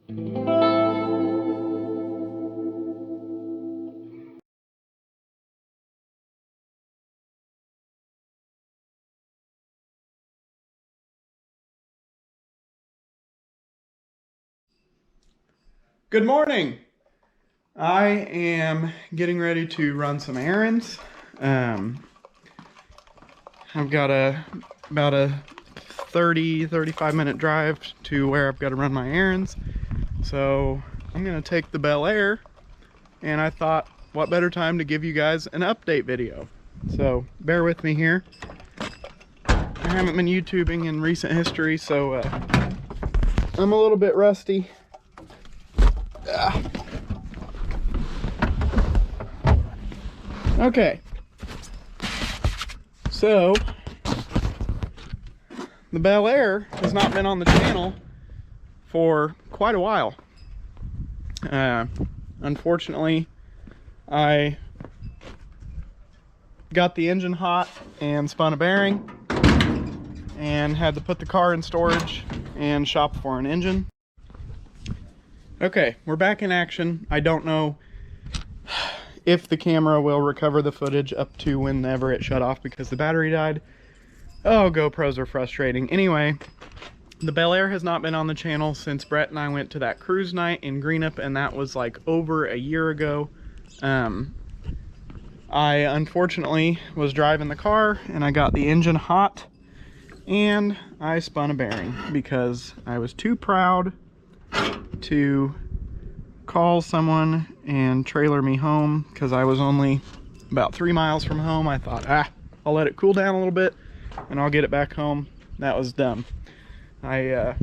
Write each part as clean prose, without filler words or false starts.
Good morning. I am getting ready to run some errands. I've got about a 35 minute drive to where I've got to run my errands. So I'm gonna take the Bel Air, and I thought what better time to give you guys an update video. So bear with me here. I haven't been YouTubing in recent history, so I'm a little bit rusty. Okay, so the Bel Air has not been on the channel for quite a while. Unfortunately, I got the engine hot and spun a bearing and had to put the car in storage and shop for an engine. Okay, we're back in action. I don't know if the camera will recover the footage up to whenever it shut off because the battery died. Oh, GoPros are frustrating. Anyway, the Bel Air has not been on the channel since Brett and I went to that cruise night in Greenup, and that was like over a year ago. I unfortunately was driving the car and I got the engine hot and I spun a bearing because I was too proud to call someone and trailer me home because I was only about 3 miles from home. I thought, I'll let it cool down a little bit and I'll get it back home. That was dumb. I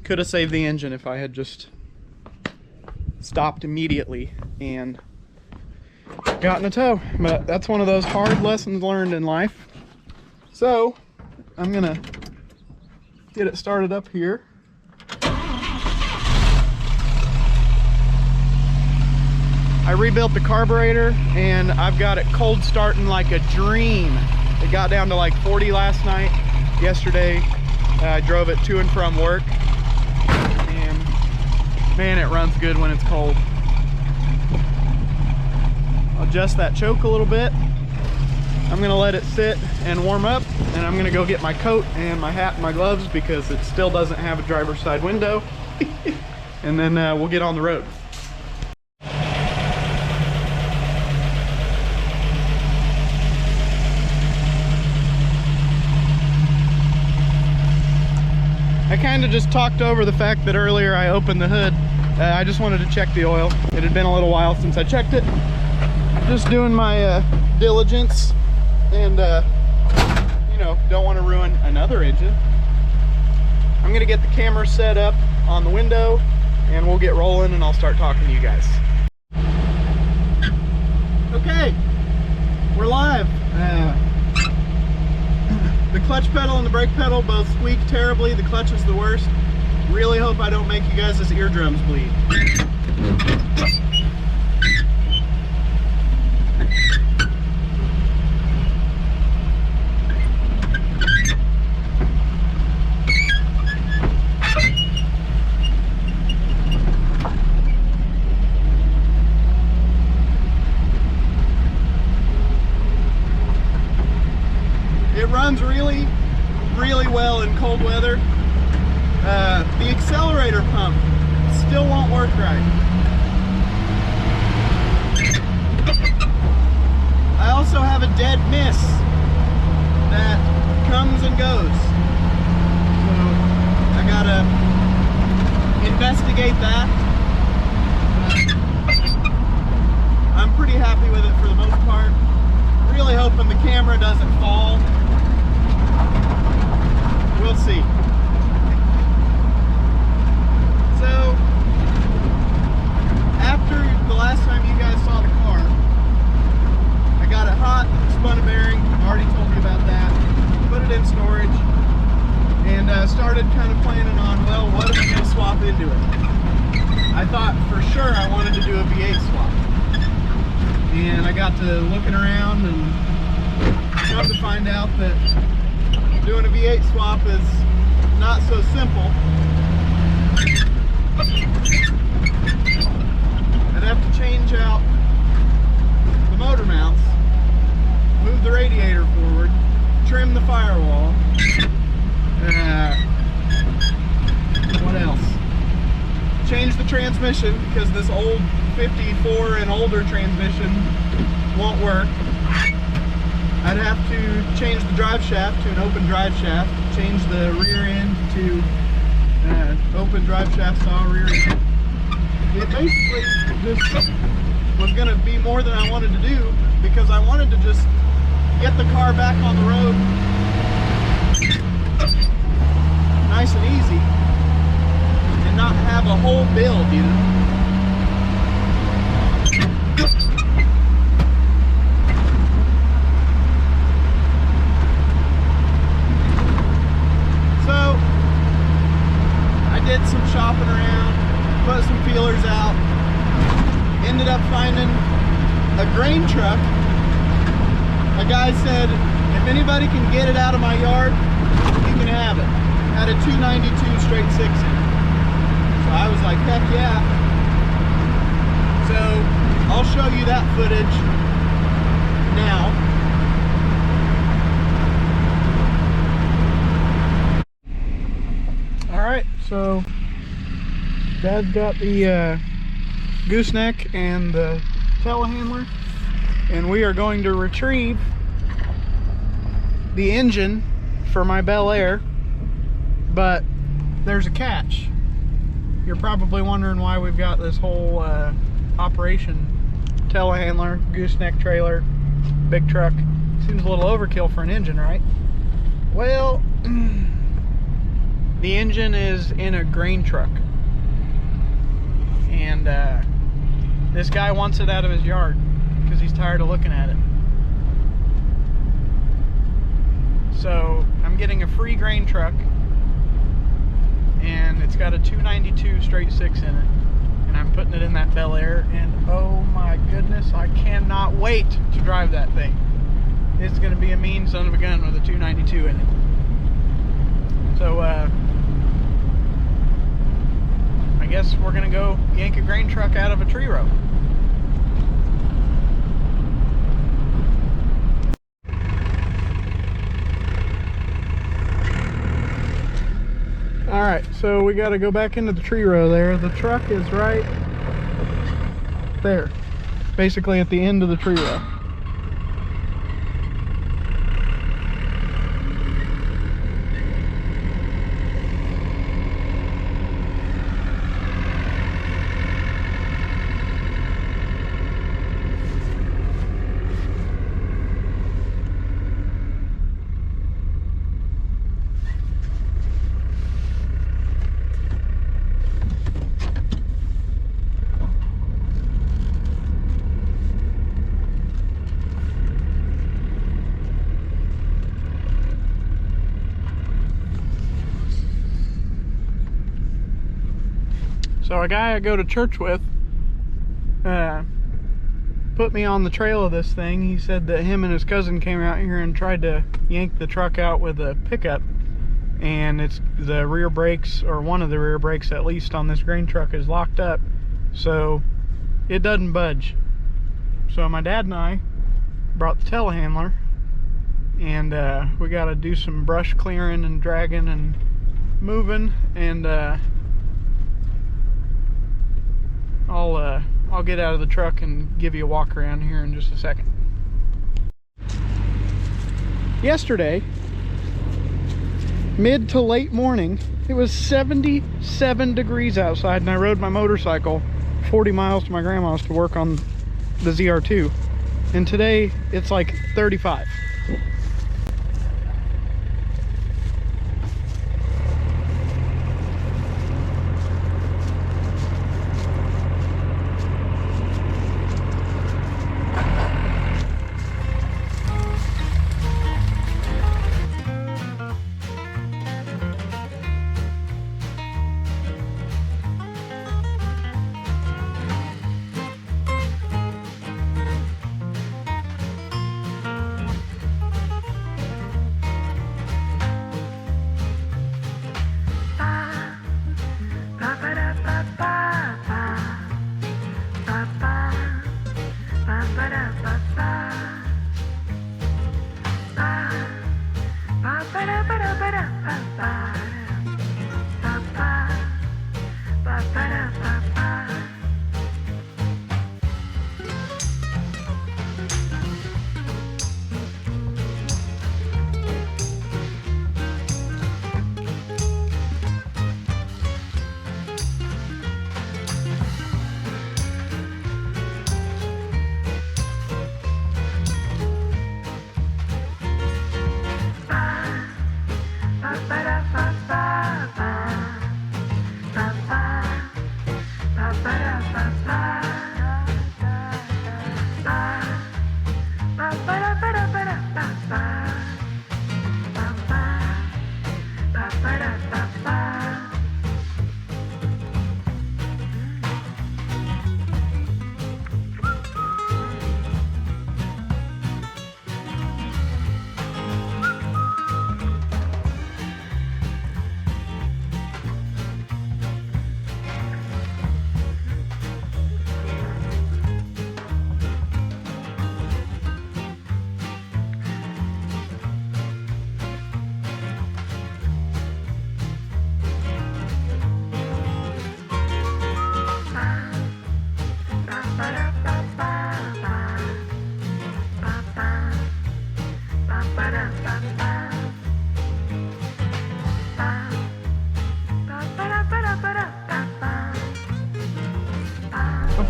could have saved the engine if I had just stopped immediately and gotten a tow, but that's one of those hard lessons learned in life. So I'm gonna get it started up here. I rebuilt the carburetor and I've got it cold starting like a dream. It got down to like 40 last night. Yesterday I drove it to and from work, and man, it runs good when it's cold. I'll adjust that choke a little bit. I'm gonna let it sit and warm up, and I'm gonna go get my coat and my hat and my gloves because it still doesn't have a driver's side window. And then we'll get on the road. I kind of just talked over the fact that earlier I opened the hood. I just wanted to check the oil. It had been a little while since I checked it. Just doing my diligence, and you know, don't want to ruin another engine. I'm gonna get the camera set up on the window and we'll get rolling, and I'll start talking to you guys. Okay, we're live. The clutch pedal and the brake pedal both squeak terribly. The clutch is the worst. Really hope I don't make you guys' eardrums bleed. It runs really well in cold weather. The accelerator pump still won't work right. I also have a dead miss that comes and goes. So I gotta investigate that. I'm pretty happy with it for the most part. Really hoping the camera doesn't fall. We'll see. So, after the last time you guys saw the car, I got it hot, spun a bearing, already told you about that, put it in storage, and started kind of planning on, well, what am I going to swap into it? I thought for sure I wanted to do a V8 swap. And I got to looking around and come to find out that doing a V8 swap is not so simple. the transmission because this old 54 and older transmission won't work. I'd have to change the drive shaft to an open drive shaft, change the rear end to open drive shaft style rear end. It basically just was going to be more than I wanted to do because I wanted to just get the car back on the road nice and easy and not have a whole build, you know. So I did some shopping around, put some feelers out, ended up finding a grain truck. A guy said, if anybody can get it out of my yard, you can have it. Had a 292 straight 6 in it. So I was like, heck yeah. So I'll show you that footage now. Alright, so Dad's got the gooseneck and the telehandler, and we are going to retrieve the engine for my Bel Air, but there's a catch. You're probably wondering why we've got this whole operation: telehandler, gooseneck trailer, big truck. Seems a little overkill for an engine, right? Well, the engine is in a grain truck, and this guy wants it out of his yard because he's tired of looking at it. So I'm getting a free grain truck, and it's got a 292 straight 6 in it, and I'm putting it in that Bel Air, and oh my goodness, I cannot wait to drive that thing. It's going to be a mean son of a gun with a 292 in it. So I guess we're going to go yank a grain truck out of a tree row. Alright, so we got to go back into the tree row there. The truck is right there, basically at the end of the tree row. So a guy I go to church with put me on the trail of this thing. He said that him and his cousin came out here and tried to yank the truck out with a pickup, and it's the rear brakes, or one of the rear brakes at least, on this grain truck is locked up, so it doesn't budge. So my dad and I brought the telehandler, and we got to do some brush clearing and dragging and moving, and I'll get out of the truck and give you a walk around here in just a second. Yesterday, mid to late morning, it was 77 degrees outside, and I rode my motorcycle 40 miles to my grandma's to work on the ZR2, and today it's like 35.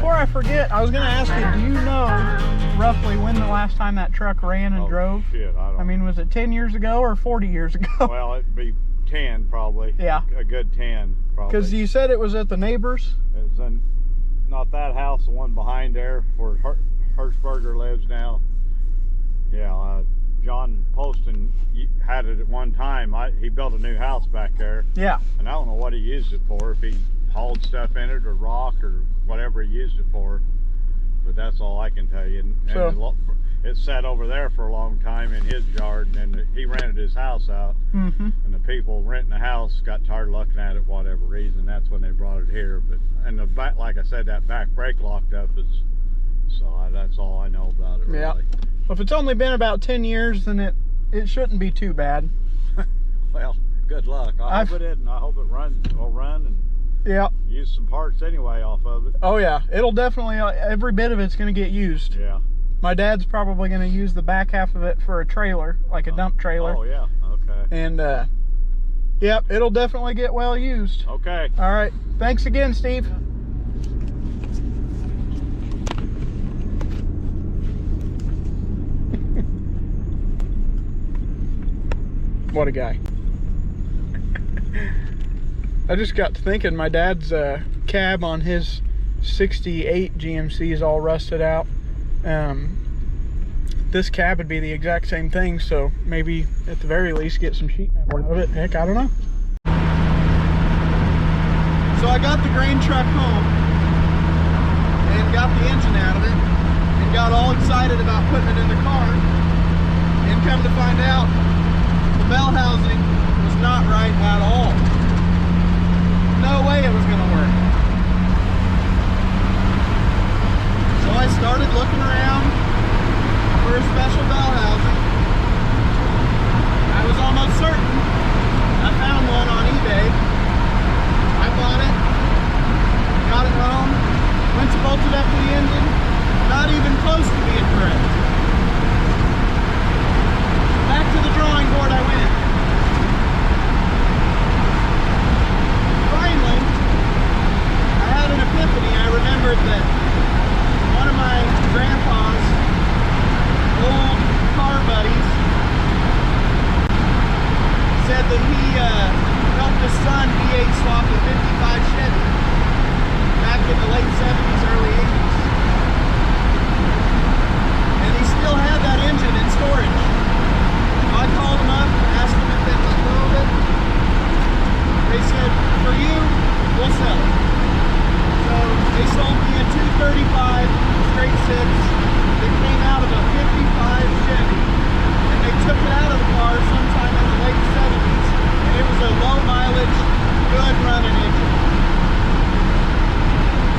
before I forget, I was going to ask you, do you know roughly when the last time that truck ran and drove? Shit, I don't. I mean, was it 10 years ago or 40 years ago? Well, it'd be 10 probably. Yeah. A good 10 probably. Because you said it was at the neighbor's? It was in, not that house, the one behind there where Hirschberger lives now. Yeah, John Poston had it at one time. He built a new house back there. Yeah. And I don't know what he used it for, if he hauled stuff in it or rock or whatever he used it for. But that's all I can tell you. And So, it sat over there for a long time in his yard, and then he rented his house out. And the people renting the house got tired of looking at it, whatever reason. That's when they brought it here. But and the back, like I said, that back brake locked up is. So that's all I know about it. Really. Yeah. Well, if it's only been about 10 years, then it shouldn't be too bad. Well, good luck. I hope it isn't. I hope it will run and use some parts anyway off of it. Oh yeah, it'll definitely, every bit of it's going to get used. Yeah. My dad's probably going to use the back half of it for a trailer, like a dump trailer. Oh yeah, okay. And yep, it'll definitely get well used. Okay. All right. Thanks again, Steve. What a guy. I just got to thinking, my dad's cab on his 68 GMC is all rusted out. This cab would be the exact same thing, so maybe at the very least get some sheet metal out of it. Heck, I don't know. So I got the grain truck home and got the engine out of it and got all excited about putting it in the car, and come to find out the bell housing was not right at all. No way it was going to work. So I started looking around for a special bell housing. I was almost certain I found one on eBay. I bought it, got it home, went to bolt it up to the engine, not even close to being correct. Back to the drawing board I went. Finally, I had an epiphany. I remembered that one of my grandpa's old car buddies said that he helped his son V8 swap a 55 Chevy back in the late 70s, early 80s. And he still had that engine in storage. I called them up and asked them if they'd let go of it. They said, for you, we'll sell it. So they sold me a 235 straight six that came out of a 55 Chevy, and they took it out of the car sometime in the late 70s, and it was a low mileage, good running engine.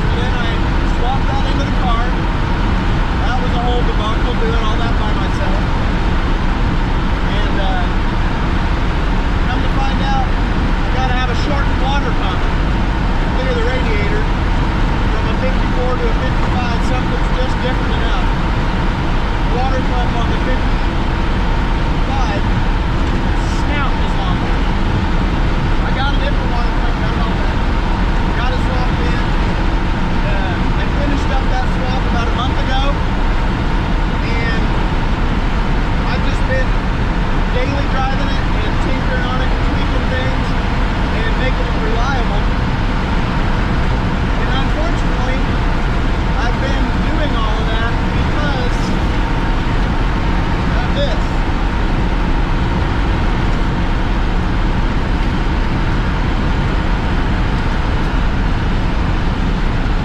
So then I swapped that into the car. That was a whole debacle, doing all that by myself. Come to find out, I gotta have a shortened water pump to clear the radiator from a 54 to a 55. Something's just different enough. The water pump on the 55 snout is longer. I got a different water pump, done all that. Got it swapped in. I finished up that swap about a month ago, and I've just been daily driving it and tinkering on it, tweaking things, and making it reliable. And unfortunately, I've been doing all of that because of this.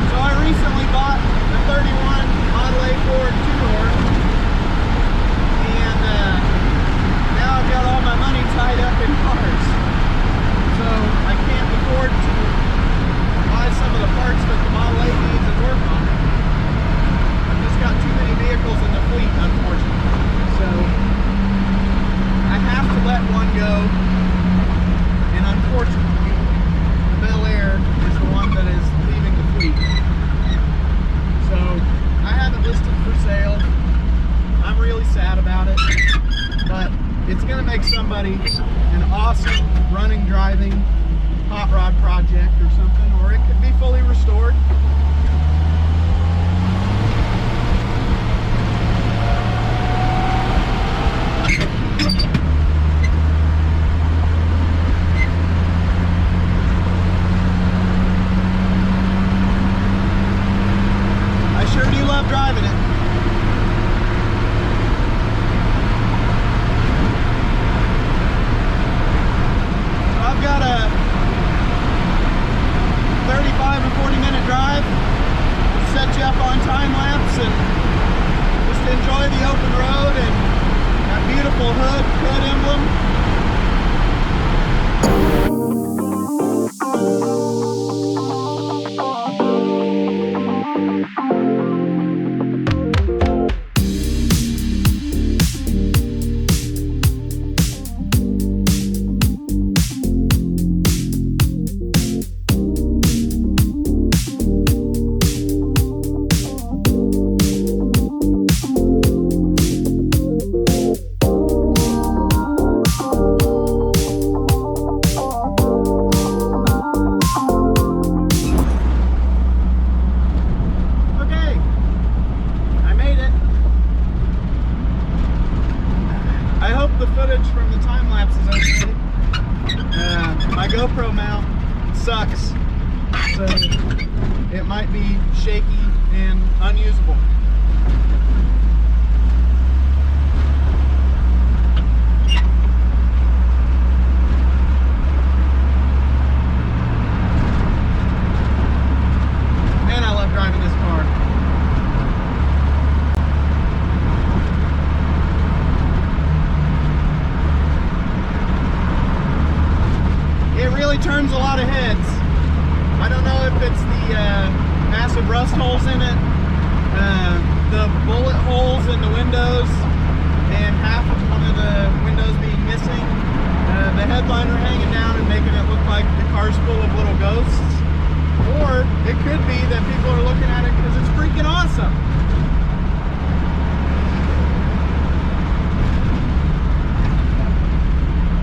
So I recently bought a 31 Model A Ford two-door, and now I've got all my money tied up in cars, so I can't afford to buy some of the parts that the Model A needs and work on. I've just got too many vehicles in the fleet, unfortunately. So I have to let one go, and unfortunately, the Bel Air is the one that is leaving the fleet. So I have it listed for sale. I'm really sad about it, but it's going to make somebody an awesome running, driving hot rod project or something, or it could be fully restored. the open road and that beautiful hood emblem. The footage from the time lapse is okay. My GoPro mount sucks, so it might be shaky and unusable. Man, I love driving this car. Turns a lot of heads. I don't know if it's the massive rust holes in it, the bullet holes in the windows, and half of one of the windows being missing, the headliner hanging down and making it look like the car's full of little ghosts, or it could be that people are looking at it because it's freaking awesome.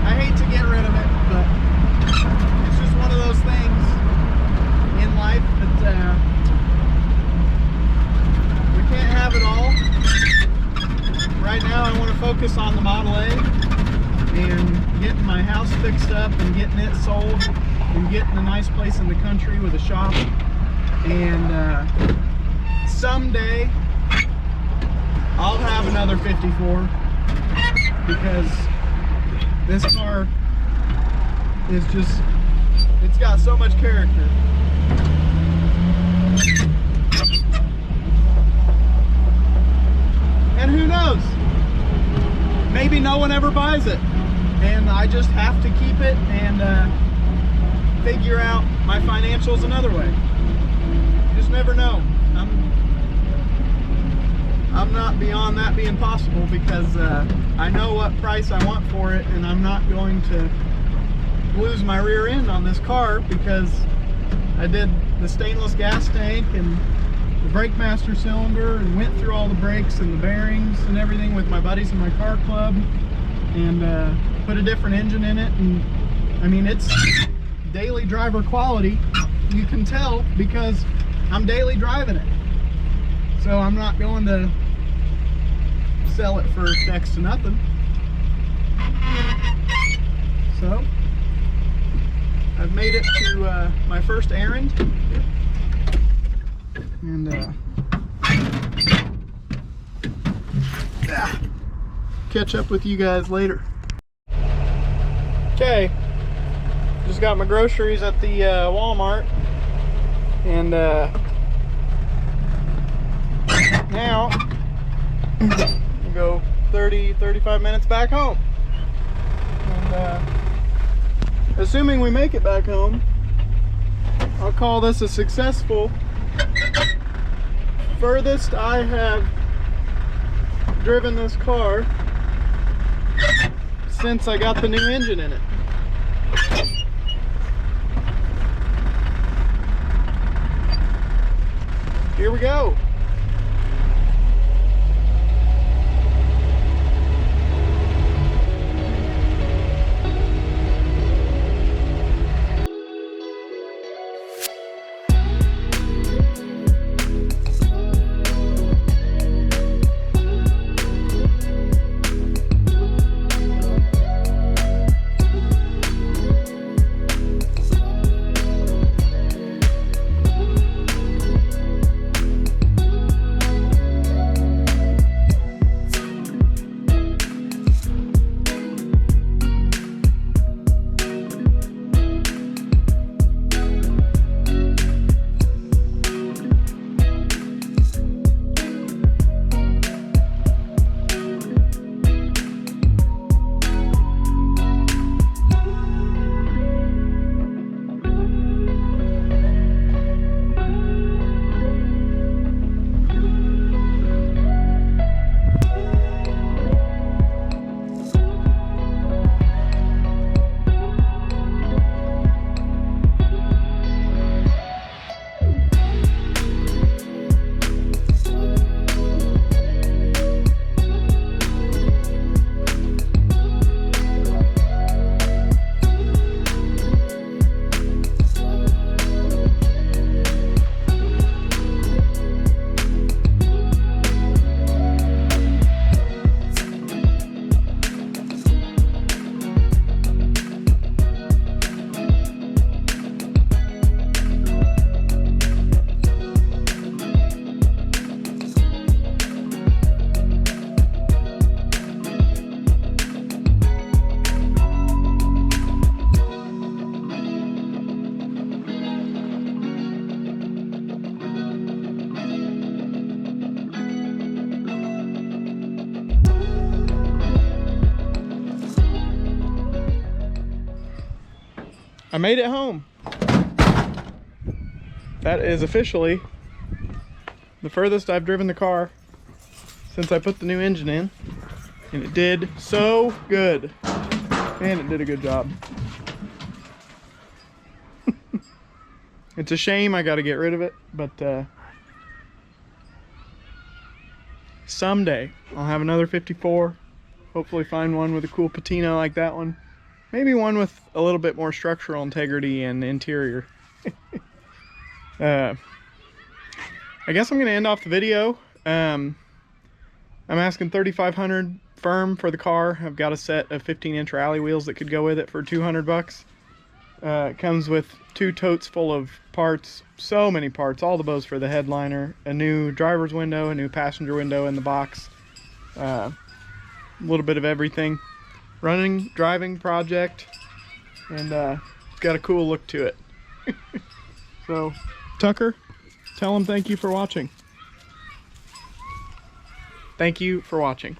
I hate to get rid of it, but it's just one of those things in life that we can't have it all. Right now I want to focus on the Model A and getting my house fixed up and getting it sold and getting a nice place in the country with a shop. And someday I'll have another 54 because this car is just, it's got so much character. And who knows? Maybe no one ever buys it. And I just have to keep it and figure out my financials another way. You just never know. I'm not beyond that being possible because I know what price I want for it, and I'm not going to lose my rear end on this car because I did the stainless gas tank and the brake master cylinder and went through all the brakes and the bearings and everything with my buddies in my car club and put a different engine in it. And I mean, it's daily driver quality. You can tell because I'm daily driving it. So I'm not going to sell it for next to nothing. So I've made it to my first errand, and catch up with you guys later. Okay, just got my groceries at the Walmart, and now we'll go 30-35 minutes back home. And assuming we make it back home, I'll call this a successful furthest I have driven this car since I got the new engine in it. Here we go. I made it home. That is officially the furthest I've driven the car since I put the new engine in. And it did so good. And it did a good job. It's a shame I gotta get rid of it, but someday I'll have another 54. Hopefully find one with a cool patina like that one. Maybe one with a little bit more structural integrity and interior. I guess I'm gonna end off the video. I'm asking $3,500 firm for the car. I've got a set of 15-inch rally wheels that could go with it for 200 bucks. It comes with 2 totes full of parts, so many parts, all the bows for the headliner, a new driver's window, a new passenger window in the box, a little bit of everything. Running, driving project, and it's got a cool look to it. So, Tucker, tell them thank you for watching. Thank you for watching.